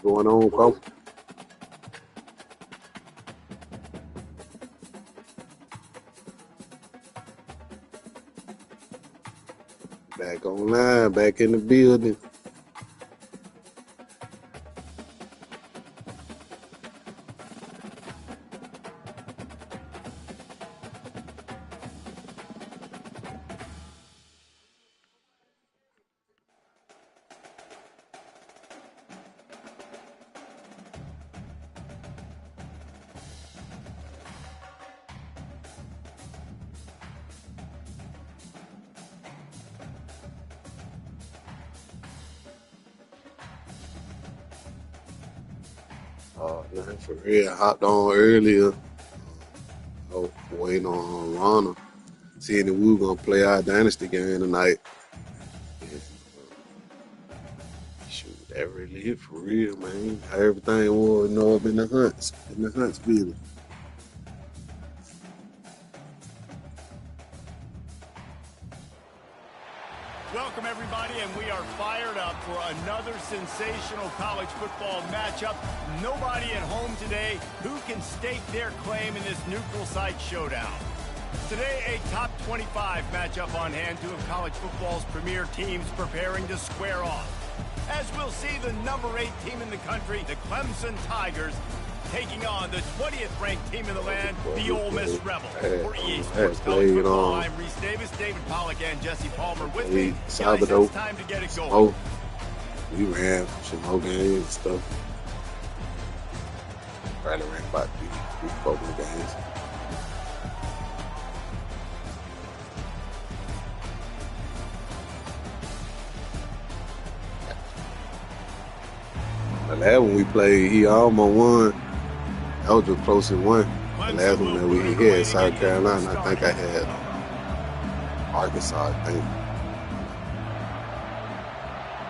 going on, bro? Back online, back in the building. Nothing for real. Hopped on earlier. I was waiting on Rana, seeing if we were gonna play our Dynasty game tonight. And, shoot, that really hit for real, man. How everything was, up in the Huntsville. Welcome, everybody, and we are fired up for another sensational college football matchup. Nobody at home today who can stake their claim in this neutral site showdown. Today, a top 25 matchup on hand, two of college football's premier teams preparing to square off. As we'll see, the number 8 team in the country, the Clemson Tigers, taking on the 20th ranked team in the land, the Ole Miss Rebels. For EA Sports College Football, I'm Reese Davis, David Pollack, and Jesse Palmer with me. Guys, it's time to get it going. Oh, we ran some more games and stuff. Probably ran about three, 4 more games. The last one we played, he almost won. That was the closest one. The last one that we had, South Carolina, I think I had Arkansas, I think.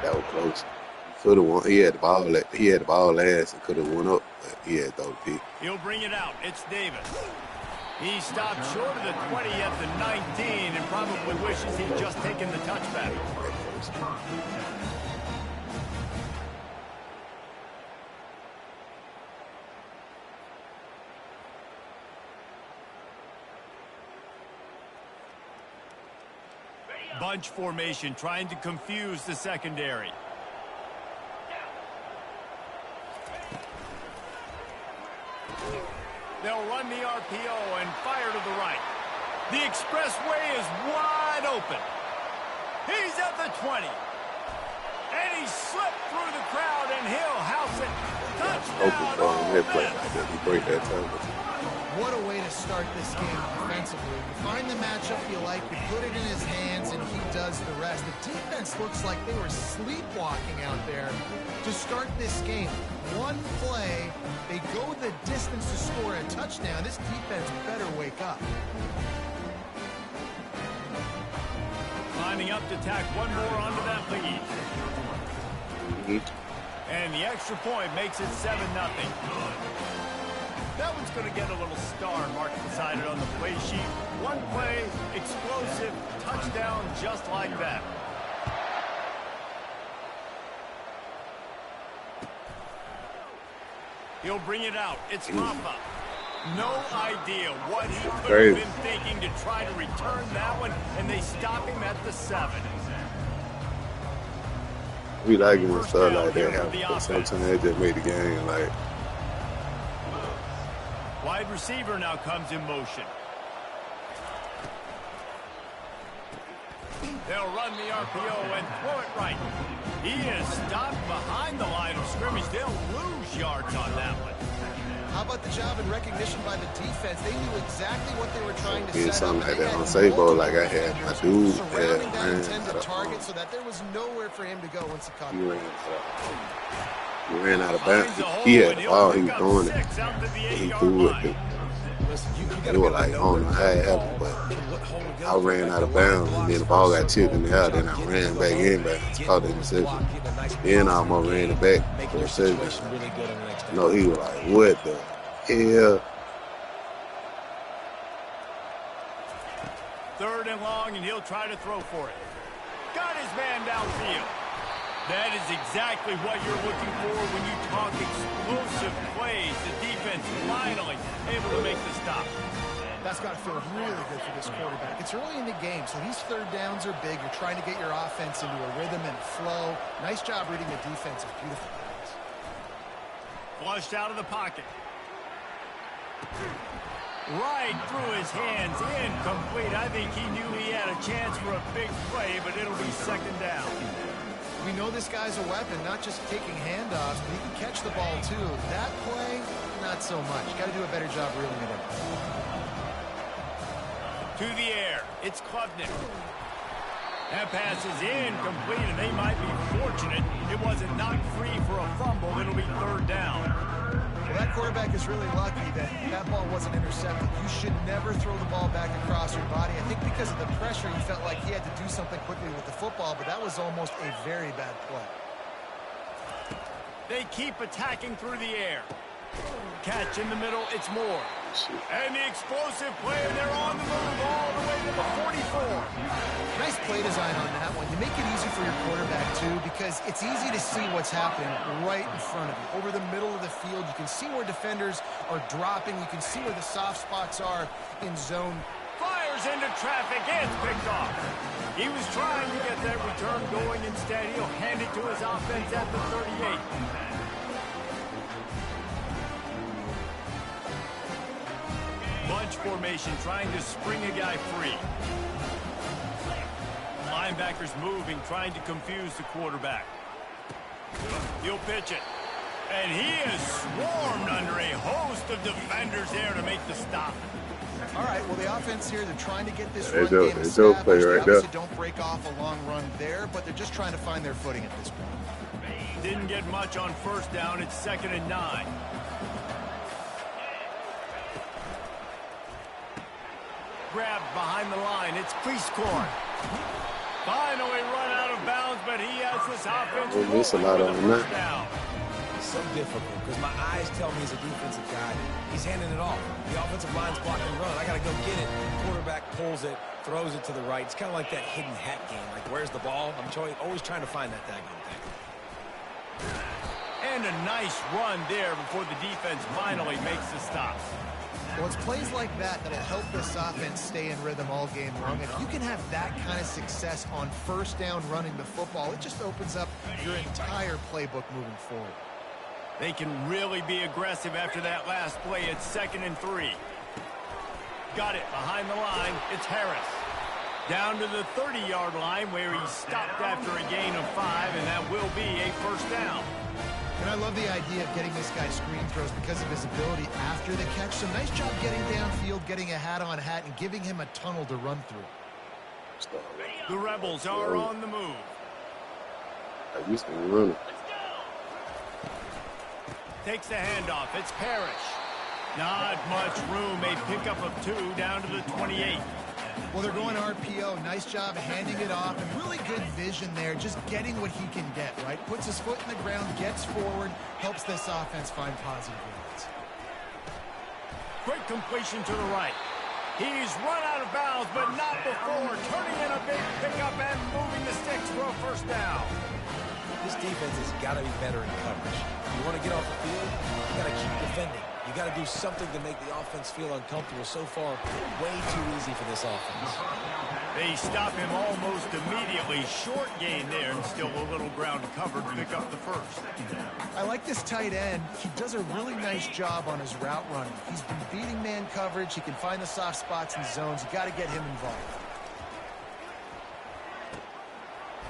That was close. Could have won. He had the ball last and could have won up, but he had the pick. He'll bring it out. It's Davis. He stopped short of the 20 at the 19 and probably wishes he'd just taken the touchback. Bunch formation, trying to confuse the secondary. They'll run the RPO and fire to the right. The expressway is wide open. He's at the 20. And he slipped through the crowd, and he'll house it. Touchdown. What a way to start this game defensively. You find the matchup you like, you put it in his hands, and he does the rest. The defense looks like they were sleepwalking out there to start this game. One play, they go the distance to score a touchdown. This defense better wake up. Lining up to tack one more onto that lead. And the extra point makes it 7-0. That one's going to get a little star marked beside it on the play sheet. One play, explosive, touchdown, just like that. He'll bring it out. It's Papa. No idea what he could have been thinking to try to return that one, and they stop him at the 7. We like it when stuff like that happens, but sometimes it just make the game like. Wide receiver now comes in motion. They'll run the RPO and throw it right. He is stopped behind the line of scrimmage. They'll lose yards on that one. How about the job and recognition by the defense? They knew exactly what they were trying to set something up. Like that on Sabo, like I had my dude surrounding that intended target so that there was nowhere for him to go once he caught it. He ran out of bounds. He had the ball. He was throwing it. He threw it. It was like, I don't know how it happened, but I ran out of bounds, and then the ball got tipped in the air. Then I ran back in, but caught the interception. Then I almost ran it back for a second. No, he was like, what the hell? 3rd and long, and he'll try to throw for it. Got his man downfield. That is exactly what you're looking for when you talk explosive plays. The defense finally able to make the stop. That's got to feel really good for this quarterback. It's early in the game, so these third downs are big. You're trying to get your offense into a rhythm and flow. Nice job reading the defensive beautiful plays. Flushed out of the pocket. Right through his hands, incomplete. I think he knew he had a chance for a big play, but it'll be second down. We know this guy's a weapon, not just taking handoffs, but he can catch the ball too. That play, not so much. Got to do a better job reeling it in. To the air, it's Klubnik. That pass is incomplete, and they might be fortunate it wasn't knocked free for a fumble. It'll be third down. Well, that quarterback is really lucky that that ball wasn't intercepted. You should never throw the ball back across your body. I think because of the pressure, he felt like he had to do something quickly with the football, but that was almost a very bad play. They keep attacking through the air. Catch in the middle, it's Moore. And the explosive play, and they're on the move all the way to the 44. Nice play design on that one. You make it easy for your quarterback, too, because it's easy to see what's happening right in front of you. Over the middle of the field, you can see where defenders are dropping. You can see where the soft spots are in zone. Fires into traffic, it's picked off. He was trying to get that return going. Instead, he'll hand it to his offense at the 38. Bunch formation, trying to spring a guy free. Linebackers moving, trying to confuse the quarterback. He'll pitch it. And he is swarmed under a host of defenders there to make the stop. All right, well, the offense here, they're trying to get this There's run game established. play They right obviously there. don't break off a long run there, but they're just trying to find their footing at this point. Didn't get much on first down. It's 2nd and 9. Grabbed behind the line. It's Cleescorn. Finally run out of bounds, but he has this offense. We'll miss a lot on that. Down. So difficult because my eyes tell me he's a defensive guy. He's handing it off. The offensive line's blocking run. I got to go get it. Quarterback pulls it, throws it to the right. It's kind of like that hidden hat game. Like, where's the ball? I'm always trying to find that daggone thing. And a nice run there before the defense finally makes the stop. Well, it's plays like that that'll help this offense stay in rhythm all game long. If you can have that kind of success on first down running the football, it just opens up your entire playbook moving forward. They can really be aggressive after that last play. It's 2nd and 3. Got it behind the line. It's Harris. Down to the 30-yard line where he stopped after a gain of 5, and that will be a first down. And I love the idea of getting this guy screen throws because of his ability after the catch. So nice job getting downfield, getting a hat-on-hat, and giving him a tunnel to run through. The Rebels are on the move. I used to run. Takes the handoff. It's Parrish. Not much room. A pickup of 2 down to the 28. Well, they're going RPO. Nice job handing it off. And really good vision there, just getting what he can get, right? Puts his foot in the ground, gets forward, helps this offense find positive yards. Quick completion to the right. He's run out of bounds, but not before. Turning in a big pickup and moving the sticks for a first down. This defense has got to be better in coverage. You want to get off the field, you got to keep defending. You got to do something to make the offense feel uncomfortable. So far, way too easy for this offense. They stop him almost immediately. Short gain there, and still a little ground covered to pick up the first. I like this tight end. He does a really nice job on his route running. He's been beating man coverage. He can find the soft spots and zones. You got to get him involved.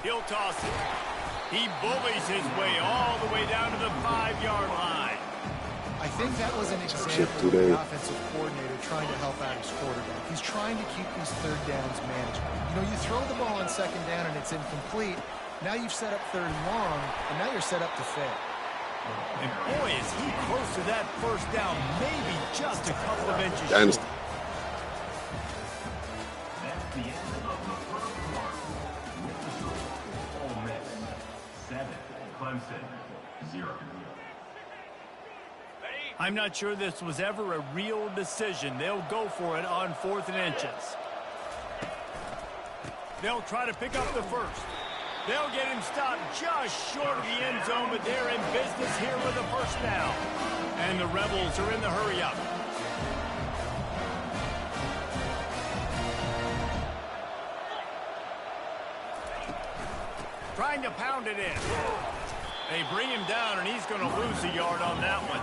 He'll toss it. He bullies his way all the way down to the 5-yard line. I think that was an example of the offensive coordinator trying to help out his quarterback. He's trying to keep these third downs manageable. You know, you throw the ball on second down and it's incomplete. Now you've set up third and long, and now you're set up to fail. And boy, is he close to that first down, maybe just a couple of inches Dynasty. short. I'm not sure this was ever a real decision. They'll go for it on 4th and inches. They'll try to pick up the first. They'll get him stopped just short of the end zone, but they're in business here with a first down. And the Rebels are in the hurry-up. Trying to pound it in. They bring him down, and he's going to lose a yard on that one.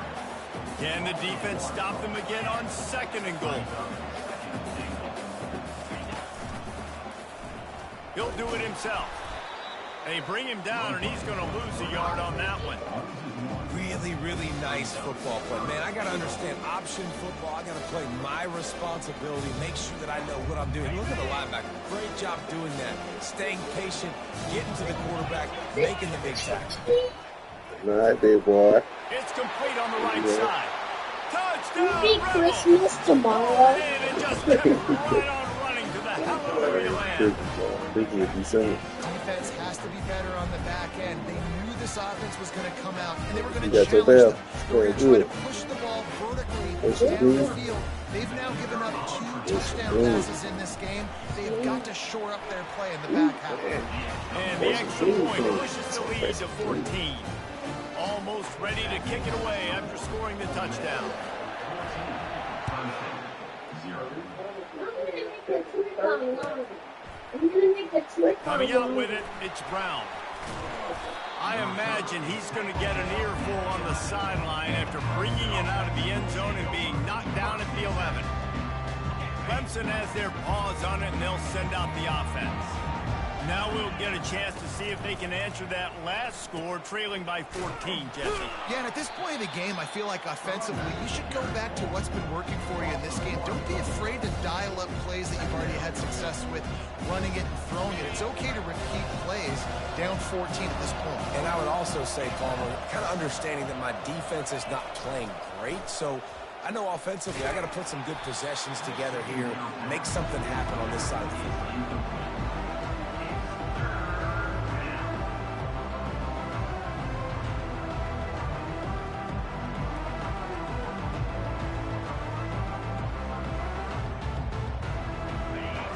Can the defense stop them again on 2nd and goal? He'll do it himself. They bring him down, and he's going to lose a yard on that one. Really, really nice football play. Man, I got to understand option football. I got to play my responsibility, make sure that I know what I'm doing. Look at the linebacker. Great job doing that. Staying patient, getting to the quarterback, making the big tackle. All right, big boy. It's complete on the right side. Touchdown, Happy Christmas tomorrow. And it just kept right on running to the hallelujah land. Defense has to be better on the back end. They knew this offense was going to come out, and they were going to challenge them. They were going to try to push the ball vertically down the field. They've now given up 2 touchdown passes in this game. They've got to shore up their play in the back half. And the extra point pushes the lead to 14. Almost ready to kick it away after scoring the touchdown. Coming out with it, it's Brown. I imagine he's going to get an earful on the sideline after bringing it out of the end zone and being knocked down at the 11. Clemson has their paws on it, and they'll send out the offense. Now we'll get a chance to see if they can answer that last score, trailing by 14, Jesse. Yeah, and at this point of the game, I feel like offensively, you should go back to what's been working for you in this game. Don't be afraid to dial up plays that you've already had success with, running it and throwing it. It's okay to repeat plays down 14 at this point. And I would also say, Palmer, kind of understanding that my defense is not playing great, so I know offensively I got to put some good possessions together here, make something happen on this side of the field.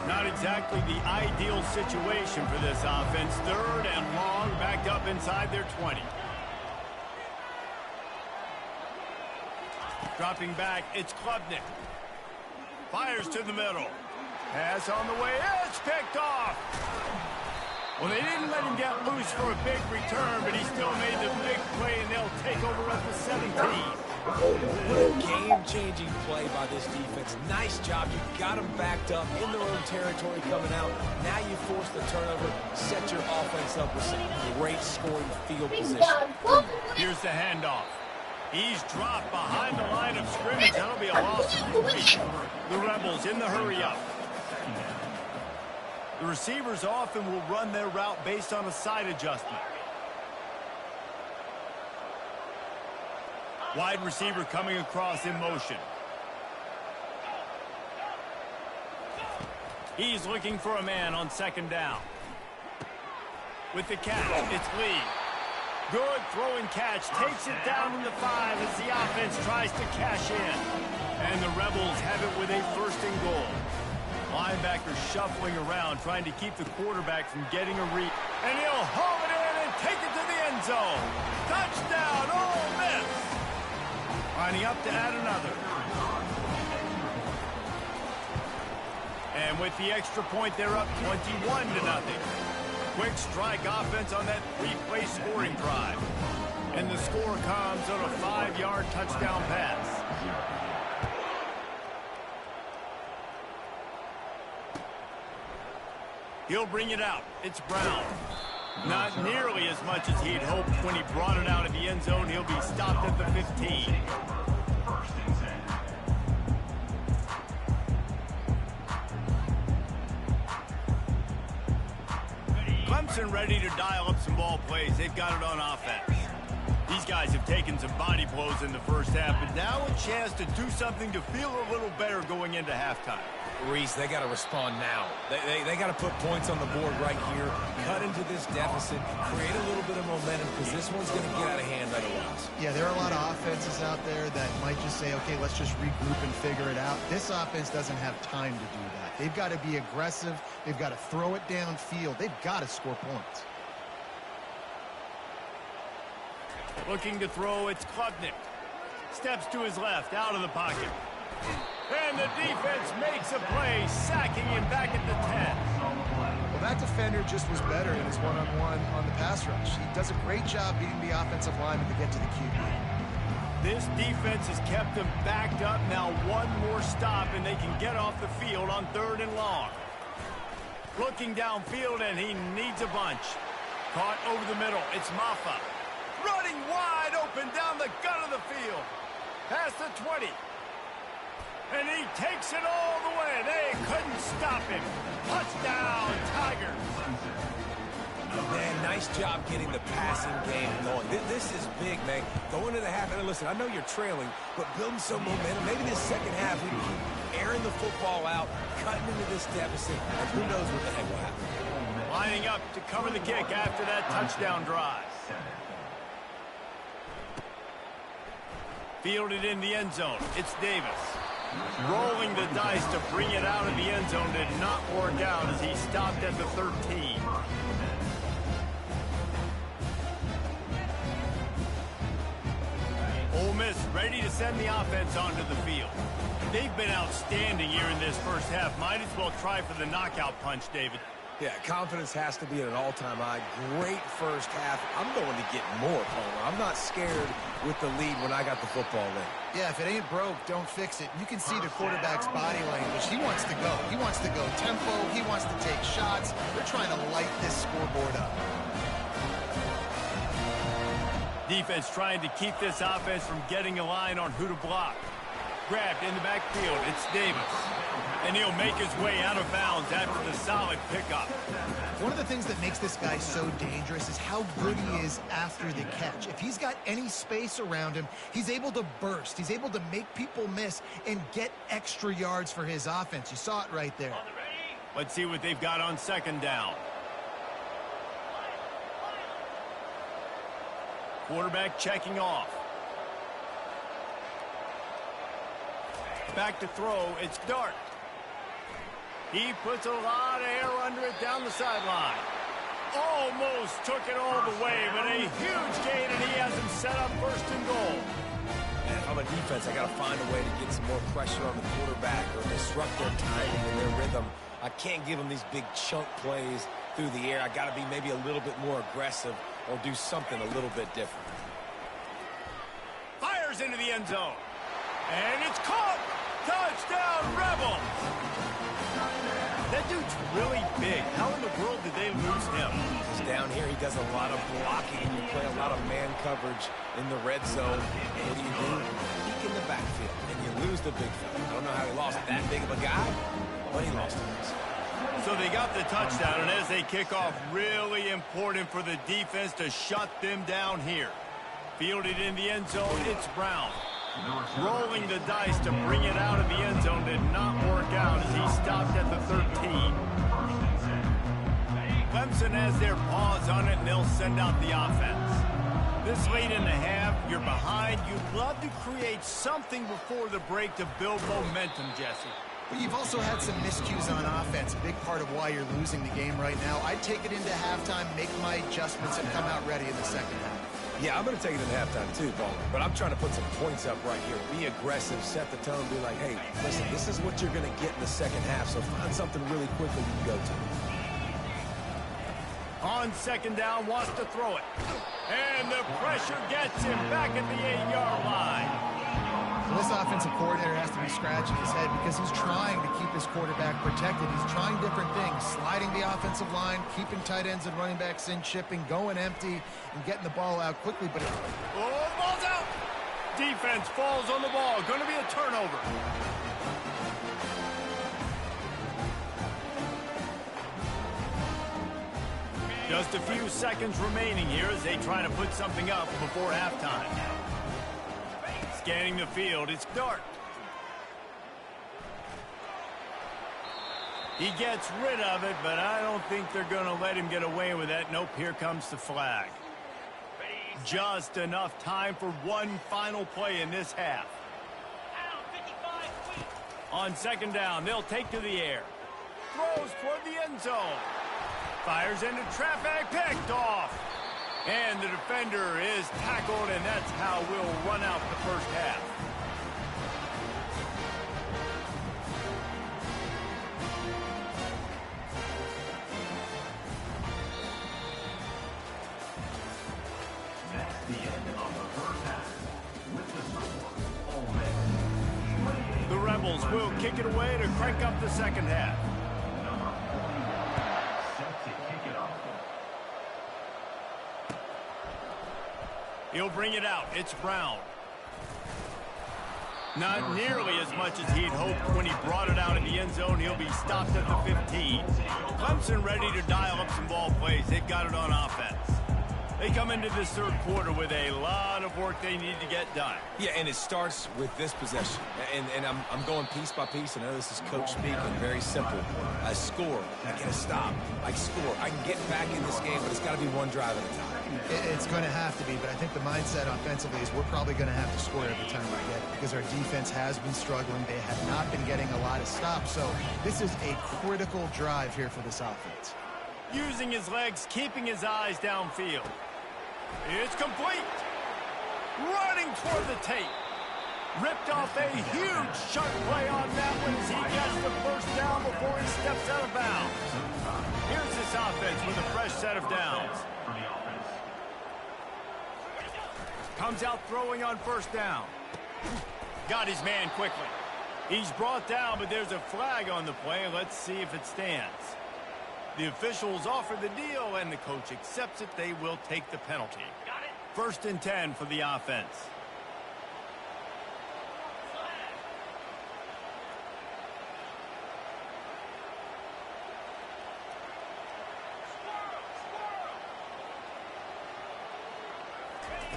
Not exactly the ideal situation for this offense. 3rd and long, backed up inside their 20. Dropping back, it's Klubnik. Fires to the middle. Pass on the way, it's picked off. Well, they didn't let him get loose for a big return, but he still made the big play, and they'll take over at the 17. What a game-changing play by this defense. Nice job. You got them backed up in their own territory coming out. Now you force the turnover, set your offense up with some great scoring field position. Here's the handoff. He's dropped behind the line of scrimmage. That'll be a loss of 3. The Rebels in the hurry-up. The receivers often will run their route based on a side adjustment. Wide receiver coming across in motion. He's looking for a man on 2nd down. With the catch, it's Lee. Good throwing catch, takes it down in the 5 as the offense tries to cash in. And the Rebels have it with a 1st and goal. Linebacker shuffling around, trying to keep the quarterback from getting a read. And he'll haul it in and take it to the end zone. Touchdown, Ole Miss. Lining up to add another. And with the extra point, they're up 21-0. Quick strike offense on that 3-play scoring drive. And the score comes on a 5-yard touchdown pass. He'll bring it out. It's Brown. Not nearly as much as he'd hoped when he brought it out of the end zone. He'll be stopped at the 15. Clemson ready to dial up some ball plays. They've got it on offense. These guys have taken some body blows in the first half, but now a chance to do something to feel a little better going into halftime. Reese, they got to respond now. They got to put points on the board right here, cut into this deficit, create a little bit of momentum, because this one's going to get out of hand otherwise. Yeah, there are a lot of offenses out there that might just say, okay, let's just regroup and figure it out. This offense doesn't have time to do that. They've got to be aggressive. They've got to throw it downfield. They've got to score points. Looking to throw, it's Klubnik. Steps to his left, out of the pocket. And the defense makes a play, sacking him back at the 10. Well, that defender just was better in his one-on-one on the pass rush. He does a great job beating the offensive lineman to get to the QB. This defense has kept them backed up. Now one more stop, and they can get off the field on 3rd and long. Looking downfield, and he needs a bunch. Caught over the middle. It's Maffa. Running wide open down the gut of the field. Past the 20. And he takes it all the way. They couldn't stop him. Touchdown, Tigers. Man, nice job getting the passing game going. This is big, man. Going to the half, and listen, I know you're trailing, but building some momentum. Maybe this second half, we can keep airing the football out, cutting into this deficit, and who knows what the heck will happen. Lining up to cover the kick after that touchdown drive. Fielded in the end zone. It's Davis. Rolling the dice to bring it out of the end zone did not work out as he stopped at the 13. Ole Miss ready to send the offense onto the field. They've been outstanding here in this first half. Might as well try for the knockout punch, David. Yeah, confidence has to be at an all-time high. Great first half. I'm going to get more, Palmer. I'm not scared with the lead when I got the football in. Yeah, if it ain't broke, don't fix it. You can see the quarterback's body language. He wants to go. He wants to go tempo. He wants to take shots. They're trying to light this scoreboard up. Defense trying to keep this offense from getting a line on who to block. Grabbed in the backfield. It's Davis. And he'll make his way out of bounds after the solid pickup. One of the things that makes this guy so dangerous is how good he is after the catch. If he's got any space around him, he's able to burst. He's able to make people miss and get extra yards for his offense. You saw it right there. Let's see what they've got on 2nd down. Quarterback checking off. Back to throw, it's Dart. He puts a lot of air under it down the sideline. Almost took it all the way, but a huge gain, and he has him set up 1st and goal. And if I'm a defense, I got to find a way to get some more pressure on the quarterback or disrupt their timing and their rhythm. I can't give them these big chunk plays through the air. I got to be maybe a little bit more aggressive or do something a little bit different. Fires into the end zone. And it's caught. Touchdown, Rebels. That dude's really big. How in the world did they lose him? He's down here. He does a lot of blocking. You play a lot of man coverage in the red zone. What do? Peek in the backfield, and you lose the big fella. I don't know how he lost that big of a guy, but he lost him. So they got the touchdown, and as they kick off, really important for the defense to shut them down here. Fielded in the end zone, it's Brown. Rolling the dice to bring it out of the end zone did not work out as he stopped at the 13. Clemson has their paws on it, and they'll send out the offense. This late in the half, you're behind. You'd love to create something before the break to build momentum, Jesse. But you've also had some miscues on offense, a big part of why you're losing the game right now. I'd take it into halftime, make my adjustments, and come out ready in the second half. Yeah, I'm going to take it in halftime too, Ballmer. But I'm trying to put some points up right here. Be aggressive, set the tone, be like, hey, listen, this is what you're going to get in the second half, so find something really quickly you can go to. On 2nd down, wants to throw it. And the pressure gets him back at the 8-yard line. Well, this offensive coordinator has to be scratching his head because he's trying to keep his quarterback protected. He's trying different things, sliding the offensive line, keeping tight ends and running backs in, chipping, going empty, and getting the ball out quickly. But oh, the ball's out. Defense falls on the ball. Going to be a turnover. Just a few seconds remaining here as they try to put something up before halftime. Scanning the field, it's Dart. He gets rid of it, but I don't think they're going to let him get away with that. Nope, here comes the flag. Just enough time for one final play in this half. On 2nd down, they'll take to the air. Throws toward the end zone. Fires into traffic, picked off. And the defender is tackled, and that's how we'll run out the first half. The Rebels will kick it away to crank up the second half. He'll bring it out. It's Brown. Not nearly as much as he'd hoped when he brought it out in the end zone. He'll be stopped at the 15. Clemson ready to dial up some ball plays. They've got it on offense. They come into this third quarter with a lot of work they need to get done. Yeah, and it starts with this possession. And I'm going piece by piece. I know this is coach speaking. Very simple. I score. I get a stop. I score. I can get back in this game, but it's got to be one drive at a time. It's going to have to be, but I think the mindset offensively is we're probably going to have to score every time we get it because our defense has been struggling. They have not been getting a lot of stops, so this is a critical drive here for this offense. Using his legs, keeping his eyes downfield. It's complete. Running toward the tape. Ripped off a huge sharp play on that one as he gets the first down before he steps out of bounds. Here's this offense with a fresh set of downs. Comes out throwing on first down. Got his man quickly. He's brought down, but there's a flag on the play. Let's see if it stands. The officials offer the deal, and the coach accepts it. They will take the penalty. First and 10 for the offense.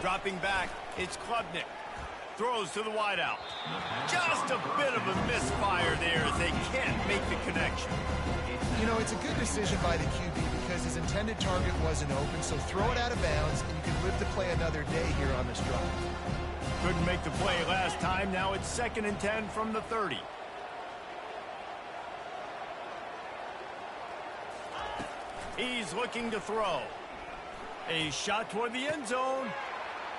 Dropping back, it's Klubnik. Throws to the wideout. Just a bit of a misfire there as they can't make the connection. You know, it's a good decision by the QB because his intended target wasn't open, so throw it out of bounds, and you can live to play another day here on this drive. Couldn't make the play last time. Now it's second and 10 from the 30. He's looking to throw. A shot toward the end zone.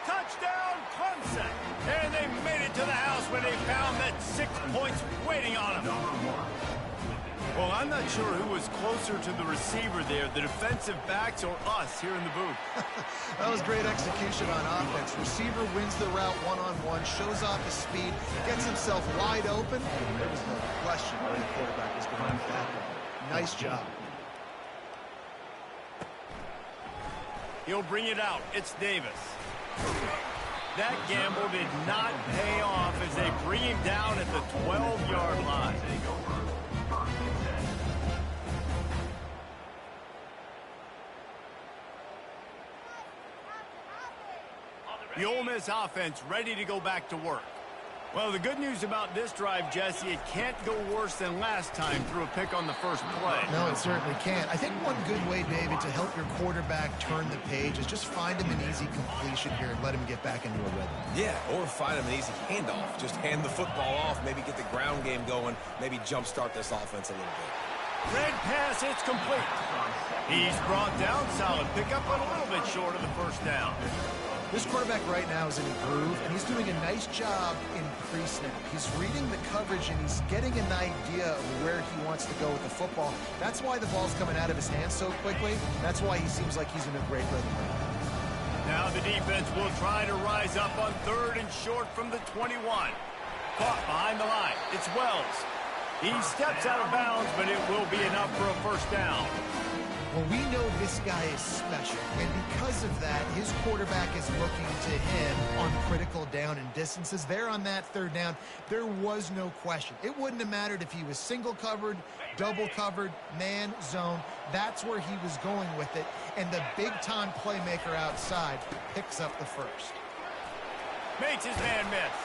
Touchdown, Clemson! And they made it to the house when they found that 6 points waiting on them. Well, I'm not sure who was closer to the receiver there, the defensive backs or us here in the booth. That was great execution on offense. Receiver wins the route one-on-one, shows off his speed, gets himself wide open. There was no question where the quarterback was going with that one. Nice job. He'll bring it out. It's Davis. That gamble did not pay off as they bring him down at the 12-yard line. The Ole Miss offense ready to go back to work. Well, the good news about this drive, Jesse, it can't go worse than last time through a pick on the first play. No, it certainly can't. I think one good way, David, to help your quarterback turn the page is just find him an easy completion here and let him get back into a rhythm. Yeah, or find him an easy handoff. Just hand the football off, maybe get the ground game going, maybe jumpstart this offense a little bit. Red pass, it's complete. He's brought down, solid pickup, but a little bit short of the first down. This quarterback right now is in a groove, and he's doing a nice job in pre-snap. He's reading the coverage, and he's getting an idea of where he wants to go with the football. That's why the ball's coming out of his hands so quickly. That's why he seems like he's in a great rhythm. Now the defense will try to rise up on third and short from the 21. Caught behind the line. It's Wells. He steps out of bounds, but it will be enough for a first down. Well, we know this guy is special, and because of that, his quarterback is looking to him on critical down and distances. There on that third down, there was no question. It wouldn't have mattered if he was single covered, double covered, man, zone. That's where he was going with it, and the big-time playmaker outside picks up the first. Makes his man miss.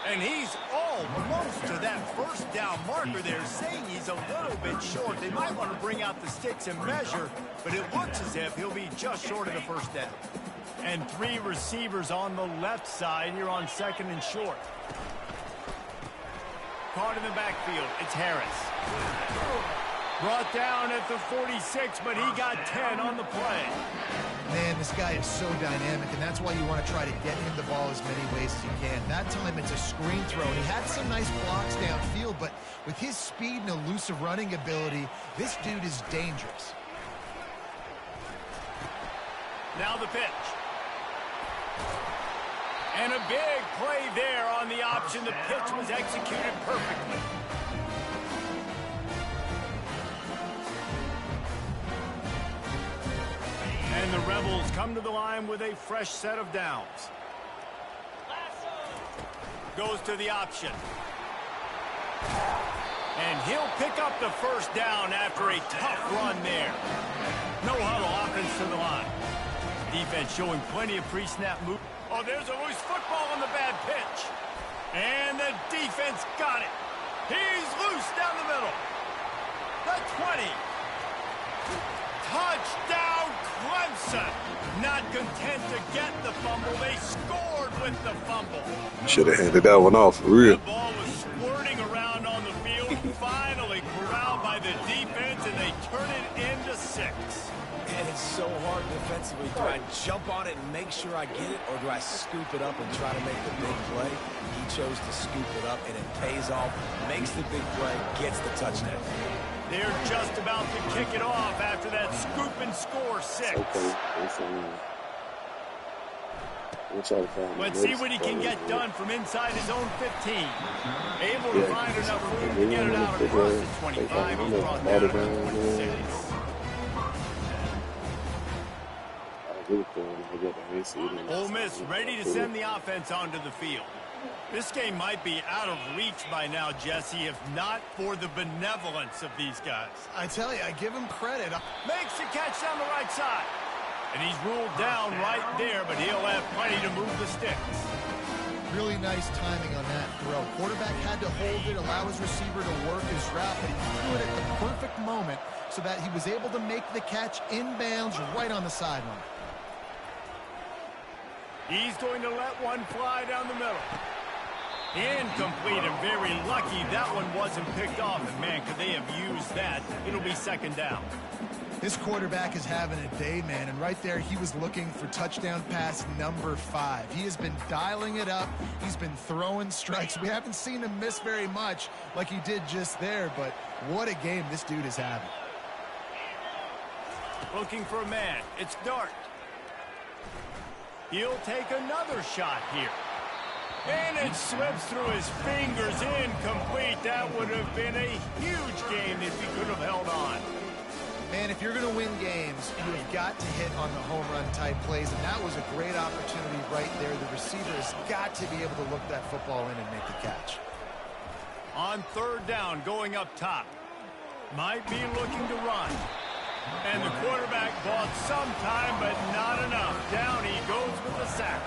And he's almost to that first down marker there, saying he's a little bit short. They might want to bring out the sticks and measure, but it looks as if he'll be just short of the first down. And three receivers on the left side here on second and short. Caught in the backfield, it's Harris. Brought down at the 46, but he got 10 on the play. Man, this guy is so dynamic, and that's why you want to try to get him the ball as many ways as you can. That time it's a screen throw, and he had some nice blocks downfield, but with his speed and elusive running ability, this dude is dangerous. Now the pitch. And a big play there on the option. The pitch was executed perfectly. And the Rebels come to the line with a fresh set of downs. Goes to the option. And he'll pick up the first down after a tough run there. No huddle offense to the line. Defense showing plenty of pre-snap move. Oh, there's a loose football on the bad pitch. And the defense got it. He's loose down the middle. The 20. Touchdown, Clemson. Not content to get the fumble. They scored with the fumble. Should have handed that one off for real. The ball was squirting around on the field. Finally corralled by the defense, and they turn it into 6. And it's so hard defensively. Do I jump on it and make sure I get it, or do I scoop it up and try to make the big play? He chose to scoop it up, and it pays off, makes the big play, gets the touchdown. They're just about to kick it off after that scoop and score 6. Let's see what he can get done from inside his own 15. Able to find enough room to get it out across the 25. He's brought down to 26. Ole Miss ready to send the offense onto the field. This game might be out of reach by now, Jesse, if not for the benevolence of these guys. I tell you, I give him credit. Makes the catch down the right side. And he's ruled down right there, but he'll have plenty to move the sticks. Really nice timing on that throw. Quarterback had to hold it, allow his receiver to work his route, but he threw it at the perfect moment so that he was able to make the catch inbounds right on the sideline. He's going to let one fly down the middle. Incomplete, and very lucky that one wasn't picked off. And man, could they have used that? It'll be second down. This quarterback is having a day, man, and right there he was looking for touchdown pass number 5. He has been dialing it up. He's been throwing strikes. We haven't seen him miss very much like he did just there, but what a game this dude is having. Looking for a man. It's Dart. He'll take another shot here. And it slips through his fingers, incomplete. That would have been a huge game if he could have held on. Man, if you're going to win games, you have got to hit on the home run type plays, and that was a great opportunity right there. The receiver has got to be able to look that football in and make the catch. On third down, going up top. Might be looking to run. And the quarterback bought some time, but not enough. Down he goes with the sack.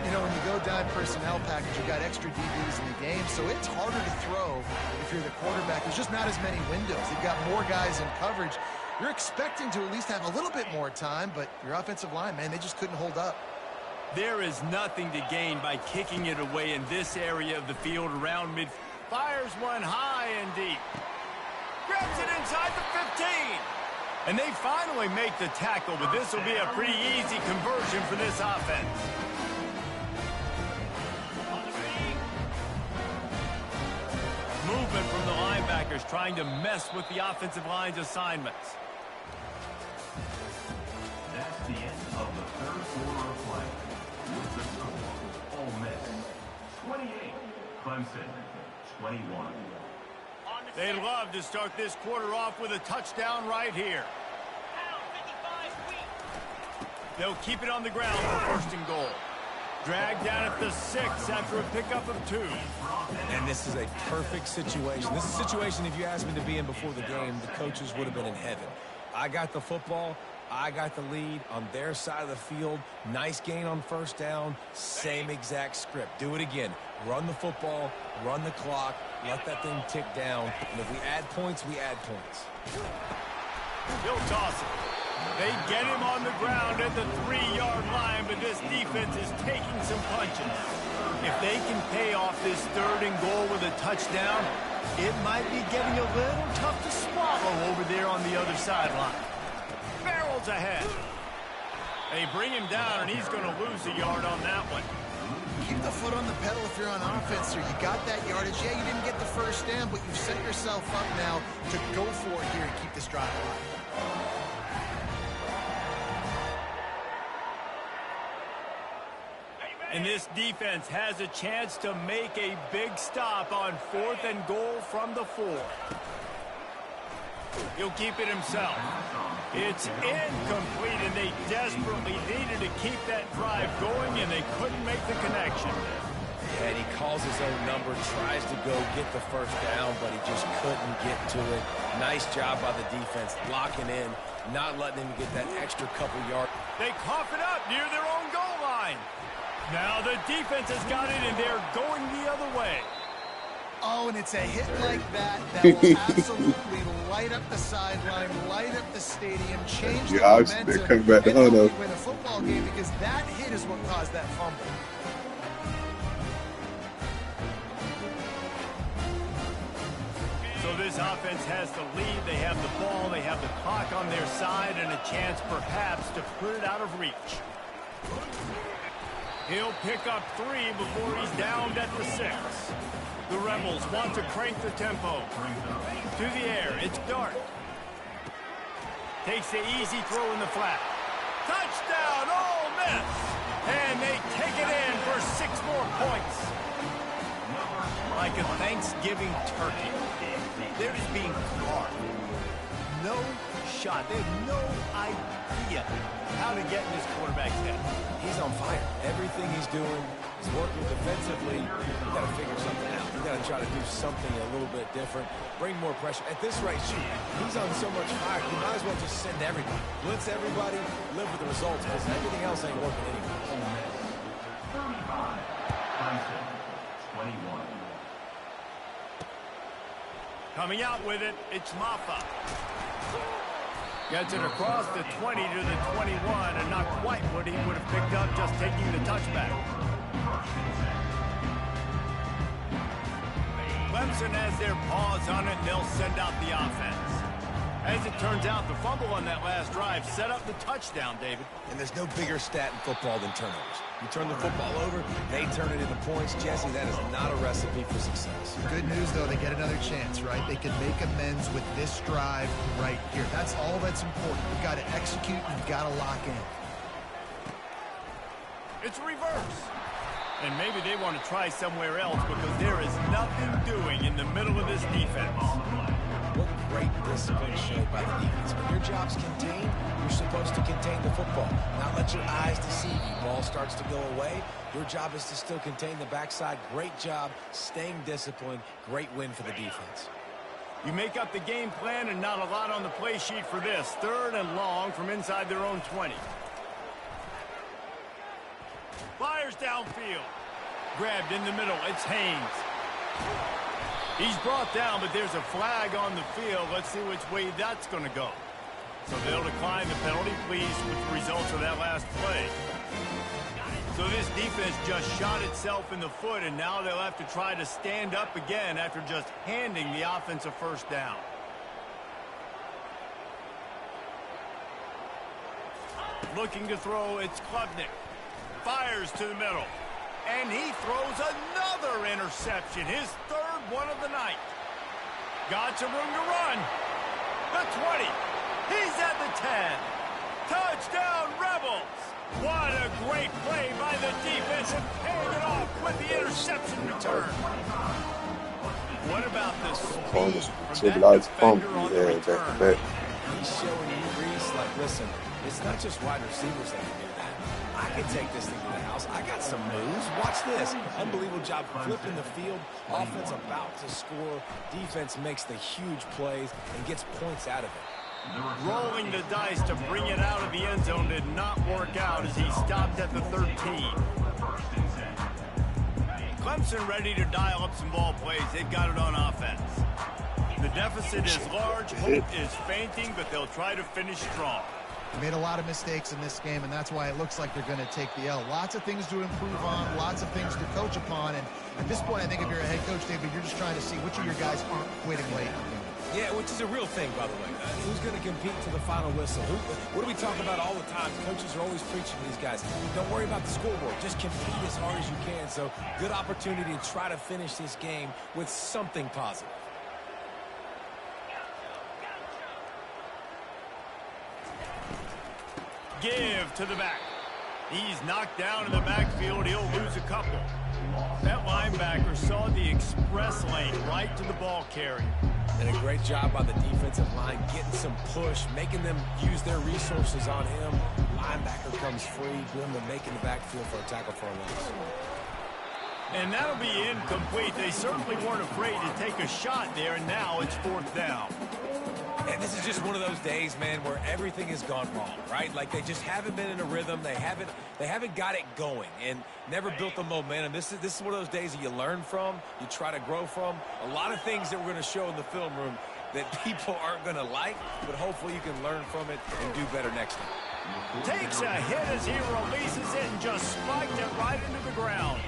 You know, when you go dime personnel package, you got extra DBs in the game, so it's harder to throw if you're the quarterback. There's just not as many windows. You've got more guys in coverage. You're expecting to at least have a little bit more time, but your offensive line, man, they just couldn't hold up. There is nothing to gain by kicking it away in this area of the field around mid. Fires one high and deep. Grabs it inside the 15. And they finally make the tackle, but this will be a pretty easy conversion for this offense. Movement from the linebackers trying to mess with the offensive line's assignments. That's the end of the third quarter of play. With the score, Ole Miss 28, Clemson 21. They'd love to start this quarter off with a touchdown right here. They'll keep it on the ground for first and goal. Dragged down at the 6 after a pickup of 2. And this is a perfect situation. This is a situation, if you asked me to be in before the game, the coaches would have been in heaven. I got the football. I got the lead on their side of the field. Nice gain on first down. Same exact script. Do it again. Run the football. Run the clock. Let that thing tick down. And if we add points, we add points. He'll toss it. They get him on the ground at the 3-yard line, but this defense is taking some punches. If they can pay off this third and goal with a touchdown, It might be getting a little tough to swallow over there on the other sideline. Barrels ahead. They bring him down, and he's going to lose a yard on that one. Keep the foot on the pedal if you're on offense, sir. You got that yardage. Yeah, you didn't get the first down, but you've set yourself up now to go for it here and keep this drive alive. And this defense has a chance to make a big stop on 4th and goal from the 4. He'll keep it himself. It's incomplete, and they desperately needed to keep that drive going, and they couldn't make the connection. And he calls his own number, tries to go get the first down, but he just couldn't get to it. Nice job by the defense, locking in, not letting him get that extra couple yards. They cough it up near their own goal line. Now the defense has got it, and they're going the other way. Oh, and it's a hit like that will absolutely light up the sideline, light up the stadium, change the momentum, they're coming back to and win a football game, because that hit is what caused that fumble. So this offense has the lead. They have the ball. They have the clock on their side and a chance perhaps to put it out of reach. He'll pick up 3 before he's downed at the 6. The Rebels want to crank the tempo. To the air, it's Dart. Takes the easy throw in the flat. Touchdown, Ole Miss! And they take it in for 6 more points. Like a Thanksgiving turkey. They're just being carved. No shot. They have no idea how to get in this quarterback's head. He's on fire. Everything he's doing is working defensively. You got to figure something out. You got to try to do something a little bit different. Bring more pressure. At this rate, he's on so much fire. You might as well just send everybody. Blitz everybody. Live with the results, because everything else ain't working anyway. 35. Clemson, 21. Coming out with it, it's Maffa. Gets it across the 20 to the 21, and not quite what he would have picked up just taking the touchback. Clemson has their paws on it, and they'll send out the offense. As it turns out, the fumble on that last drive set up the touchdown, David. And there's no bigger stat in football than turnovers. You turn the football over, they turn it into points. Jesse, that is not a recipe for success. Good news, though, they get another chance, right? They can make amends with this drive right here. That's all that's important. You've got to execute, you've got to lock in. It's a reverse. And maybe they want to try somewhere else, because there is nothing doing in the middle of this defense. What great discipline showed by the defense. When your job's contained, you're supposed to contain the football, not let your eyes deceive you. Ball starts to go away. Your job is to still contain the backside. Great job staying disciplined. Great win for the defense. You make up the game plan, and not a lot on the play sheet for this. 3rd and long from inside their own 20. Fires downfield. Grabbed in the middle. It's Haynes. He's brought down, but there's a flag on the field. Let's see which way that's going to go. So they'll decline the penalty, pleased with the results of that last play. So this defense just shot itself in the foot, and now they'll have to try to stand up again after just handing the offensive first down. Looking to throw, it's Klubnik. Fires to the middle. And he throws another interception, his 3rd one of the night. Got some room to run. The 20. He's at the 10. Touchdown, Rebels. What a great play by the defense, and paying it off with the interception return. What about the speed from that defender on the return? He's showing you, Reese, like, listen, it's not just wide receivers that can do that. I can take this thing to the house. I got some moves. Watch this. Unbelievable job flipping the field. Offense about to score. Defense makes the huge plays and gets points out of it. Rolling the dice to bring it out of the end zone did not work out as he stopped at the 13. Clemson ready to dial up some ball plays. They've got it on offense. The deficit is large. Hope is fainting, but they'll try to finish strong. Made a lot of mistakes in this game, and that's why it looks like they're going to take the L. Lots of things to improve on, lots of things to coach upon, and at this point, I think if you're a head coach, David, you're just trying to see which of your guys aren't quitting late. Yeah, which is a real thing, by the way. Who's going to compete to the final whistle? What do we talk about all the time? Coaches are always preaching to these guys. Don't worry about the scoreboard. Just compete as hard as you can. So, good opportunity to try to finish this game with something positive. Give to the back. He's knocked down in the backfield. He'll lose a couple. That linebacker saw the express lane right to the ball carrier. And a great job by the defensive line, getting some push, making them use their resources on him. Linebacker comes free, Grim to make in the backfield for a tackle for a loss. And that'll be incomplete. They certainly weren't afraid to take a shot there, and now it's 4th down. And this is just one of those days, man, where everything has gone wrong, right? Like they just haven't been in a rhythm. They haven't got it going and never built the momentum. This is one of those days that you learn from, you try to grow from. A lot of things that we're going to show in the film room that people aren't going to like, but hopefully you can learn from it and do better next time. Takes a hit as he releases it and just spiked it right into the ground.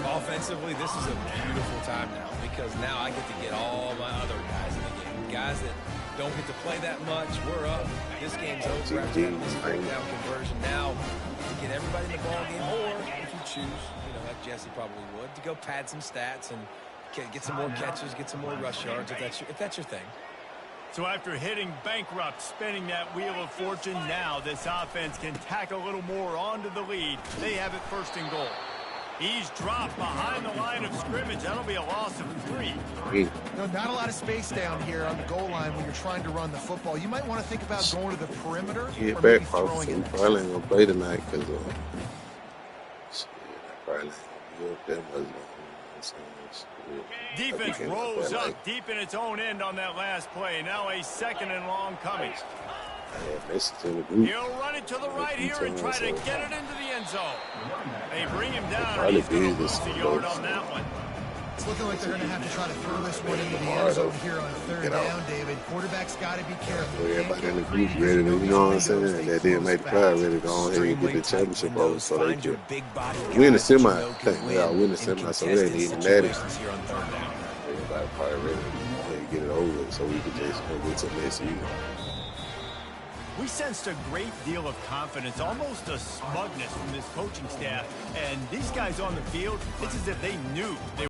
Offensively, this is a beautiful time now because now I get to get all my other guys in the game. Guys that don't get to play that much. We're up. This game's over after this breakdown conversion. Now, to get everybody in the ball game, or if you choose, like Jesse probably would, to go pad some stats and get some more catches, get some more rush yards if that's your thing. So after hitting bankrupt, spinning that wheel of fortune, now this offense can tack a little more onto the lead. They have it 1st and goal. He's dropped behind the line of scrimmage. That'll be a loss of 3. No, not a lot of space down here on the goal line when you're trying to run the football. You might want to think about going to the perimeter or maybe throwing it. Probably ain't going to play tonight because probably ain't going to that much. Defense rolls up deep in its own end on that last play. Now a 2nd and long coming. He'll run it to the right here and try to get it into the end zone. They bring him down, and he's going to lose the yard on that one. It's looking like they're going to have to try to throw this one into the end zone here on 3rd down, David. Quarterback's got to be careful. Everybody in the group ready to, you know what I'm saying? That didn't make the crowd ready to go ahead and get the championship over so they could win the semi. I think they'll win the semi, so it ain't even matter. Everybody probably ready to get it over so we could just get to the next season. We sensed a great deal of confidence, almost a smugness from this coaching staff. And these guys on the field, it's as if they knew they